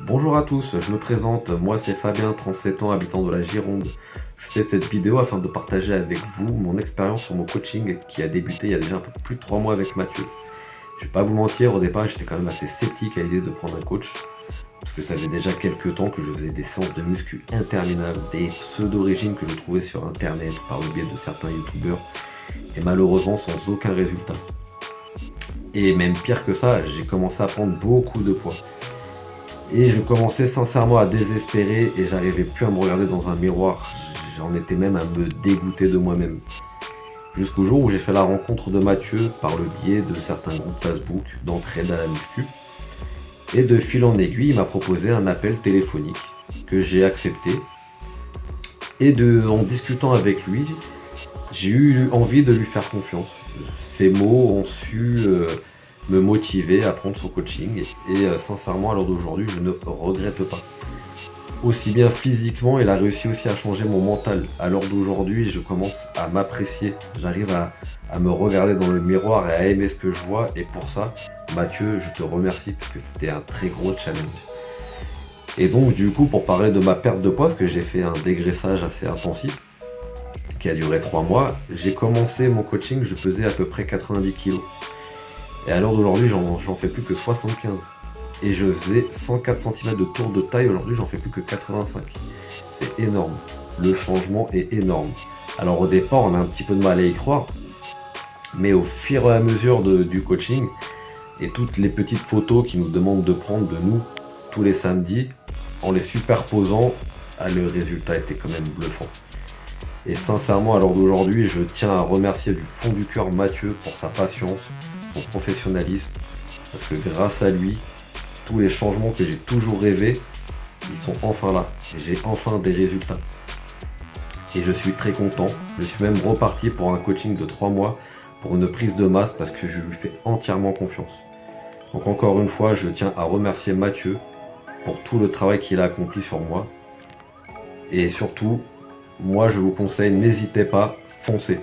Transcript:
Bonjour à tous, je me présente, moi c'est Fabien, 37 ans, habitant de la Gironde. Je fais cette vidéo afin de partager avec vous mon expérience sur mon coaching qui a débuté il y a déjà un peu plus de 3 mois avec Mathieu. Je vais pas vous mentir, au départ j'étais quand même assez sceptique à l'idée de prendre un coach, parce que ça faisait déjà quelques temps que je faisais des séances de muscu interminables, des pseudo-régimes que je trouvais sur internet par le biais de certains youtubeurs, et malheureusement sans aucun résultat. Et même pire que ça, j'ai commencé à prendre beaucoup de poids. Et je commençais sincèrement à désespérer et j'arrivais plus à me regarder dans un miroir. J'en étais même à me dégoûter de moi-même. Jusqu'au jour où j'ai fait la rencontre de Mathieu par le biais de certains groupes Facebook d'entraide à la muscu. Et de fil en aiguille, il m'a proposé un appel téléphonique que j'ai accepté. Et en discutant avec lui, j'ai eu envie de lui faire confiance. Ses mots ont su me motiver à prendre son coaching et sincèrement à l'heure d'aujourd'hui je ne regrette pas. Aussi bien physiquement, il a réussi aussi à changer mon mental. À l'heure d'aujourd'hui je commence à m'apprécier, j'arrive à me regarder dans le miroir et à aimer ce que je vois, et pour ça Mathieu je te remercie parce que c'était un très gros challenge. Et donc du coup pour parler de ma perte de poids, parce que j'ai fait un dégraissage assez intensif qui a duré 3 mois, j'ai commencé mon coaching, je pesais à peu près 90 kg. Et à l'heure d'aujourd'hui, j'en fais plus que 75. Et je faisais 104 cm de tour de taille, aujourd'hui j'en fais plus que 85. C'est énorme. Le changement est énorme. Alors au départ, on a un petit peu de mal à y croire, mais au fur et à mesure du coaching, et toutes les petites photos qu'ils nous demandent de prendre de nous tous les samedis, en les superposant, le résultat était quand même bluffant. Et sincèrement, à l'heure d'aujourd'hui, je tiens à remercier du fond du cœur Mathieu pour sa patience, son professionnalisme, parce que grâce à lui, tous les changements que j'ai toujours rêvé, ils sont enfin là. J'ai enfin des résultats. Et je suis très content. Je suis même reparti pour un coaching de 3 mois pour une prise de masse parce que je lui fais entièrement confiance. Donc encore une fois, je tiens à remercier Mathieu pour tout le travail qu'il a accompli sur moi. Et surtout, moi je vous conseille, n'hésitez pas, foncez.